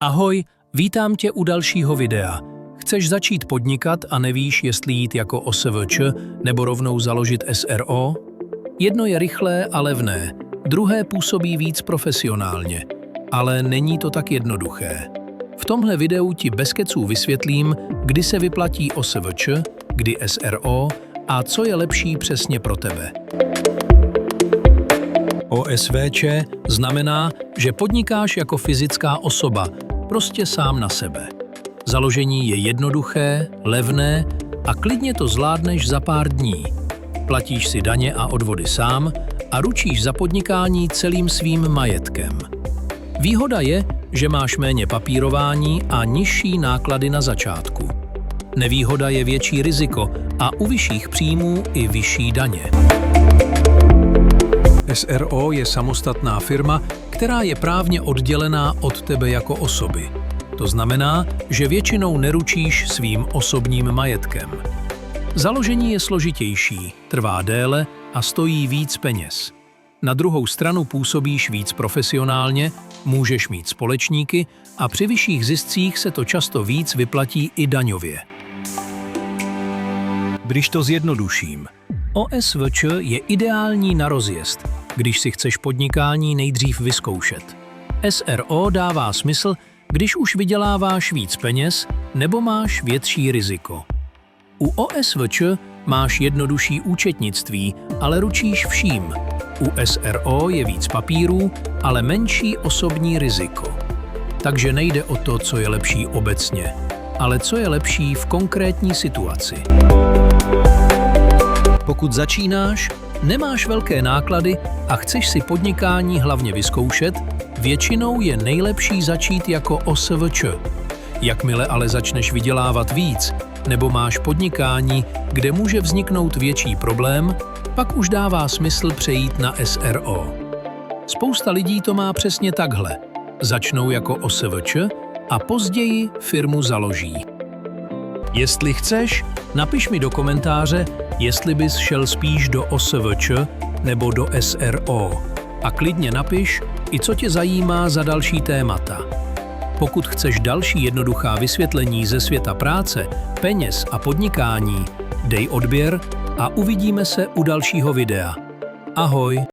Ahoj, vítám tě u dalšího videa. Chceš začít podnikat a nevíš, jestli jít jako OSVČ nebo rovnou založit SRO? Jedno je rychlé a levné, druhé působí víc profesionálně. Ale není to tak jednoduché. V tomhle videu ti bez keců vysvětlím, kdy se vyplatí OSVČ, kdy SRO a co je lepší přesně pro tebe. OSVČ znamená, že podnikáš jako fyzická osoba, prostě sám na sebe. Založení je jednoduché, levné a klidně to zvládneš za pár dní. Platíš si daně a odvody sám a ručíš za podnikání celým svým majetkem. Výhoda je, že máš méně papírování a nižší náklady na začátku. Nevýhoda je větší riziko a u vyšších příjmů i vyšší daně. SRO je samostatná firma, která je právně oddělená od tebe jako osoby. To znamená, že většinou neručíš svým osobním majetkem. Založení je složitější, trvá déle a stojí víc peněz. Na druhou stranu působíš víc profesionálně, můžeš mít společníky a při vyšších ziscích se to často víc vyplatí i daňově. Když to zjednoduším, OSVČ je ideální na rozjezd, když si chceš podnikání nejdřív vyzkoušet. SRO dává smysl, když už vyděláváš víc peněz nebo máš větší riziko. U OSVČ máš jednodušší účetnictví, ale ručíš vším. U SRO je víc papírů, ale menší osobní riziko. Takže nejde o to, co je lepší obecně, ale co je lepší v konkrétní situaci. Pokud začínáš, nemáš velké náklady a chceš si podnikání hlavně vyzkoušet, většinou je nejlepší začít jako OSVČ. Jakmile ale začneš vydělávat víc, nebo máš podnikání, kde může vzniknout větší problém, pak už dává smysl přejít na SRO. Spousta lidí to má přesně takhle. Začnou jako OSVČ a později firmu založí. Jestli chceš, napiš mi do komentáře, jestli bys šel spíš do OSVČ nebo do SRO. A klidně napiš, i co tě zajímá za další témata. Pokud chceš další jednoduchá vysvětlení ze světa práce, peněz a podnikání, dej odběr a uvidíme se u dalšího videa. Ahoj!